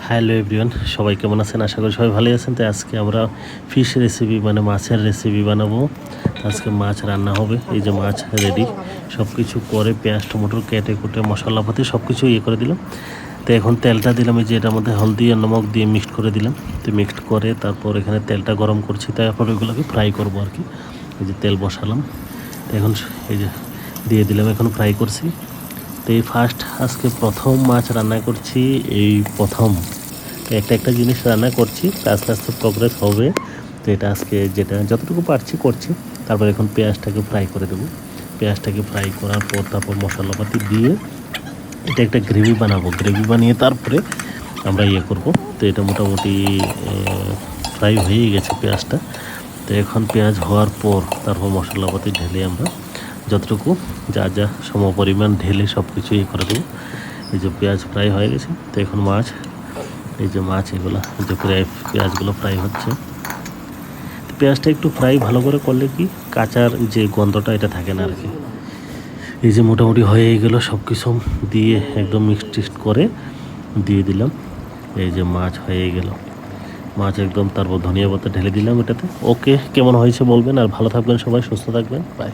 Hello everyone, সবাই কেমন আছেন? আশা করি সবাই ভালোই আছেন। তো আজকে আমরা ফিশ রেসিপি মানে মাছের রেসিপি বানাবো। আজকে মাছ রান্না হবে। এই যে মাছ রেডি, সব কিছু করে পেঁয়াজ টমেটো কেটে কুটে মশলাপাতি সব কিছু করে দিলাম। তো এখন তেলটা দিলাম, এই যে এটার মধ্যে হলদি আর নমক দিয়ে মিক্সড করে দিলাম। তো মিক্সড করে তারপর এখানে তেলটা গরম করছি, তারপর ওইগুলোকে ফ্রাই করবো আর কি। এই যে তেল বসালাম, তো এখন এই যে দিয়ে দিলাম, এখন ফ্রাই করছি। তো এই ফার্স্ট আজকে প্রথম মাছ রান্না করছি, এই প্রথম একটা একটা জিনিস রান্না করছি, আস্তে আস্তে প্রোগ্রেস হবে। তো এটা আজকে যেটা যতটুকু পারছি করছি। তারপর এখন পেঁয়াজটাকে ফ্রাই করে দেবো। পেঁয়াজটাকে ফ্রাই করার পর তারপর মশলাপাতি দিয়ে এটা একটা গ্রেভি বানাবো। গ্রেভি বানিয়ে তারপরে আমরা করব। তো এটা মোটামুটি ফ্রাই হয়ে গেছে পেঁয়াজটা। তো এখন পেঁয়াজ হওয়ার পর তারপর মশলাপাতি ঢেলে আমরা যতটুকু যা যা সমপরিমাণ ঢেলে সব কিছু করে দেবো। এই যে পেঁয়াজ ফ্রাই হয়ে গেছে। তো এখন মাছ, এই যে মাছ এগুলো যে পেঁয়াজগুলো ফ্রাই হচ্ছে। পেঁয়াজটা একটু ফ্রাই ভালো করে করলে কি কাঁচার যে গন্ধটা এটা থাকে না আর কি। এই যে মোটামুটি হয়ে গেলো, সব কিছু দিয়ে একদম মিক্সড করে দিয়ে দিলাম। এই যে মাছ হয়ে গেল, মাছ একদম, তারপর ধনিয়া পাতা ঢেলে দিলাম এটাতে। ওকে, কেমন হয়েছে বলবেন, আর ভালো থাকবেন সবাই, সুস্থ থাকবেন, বাই।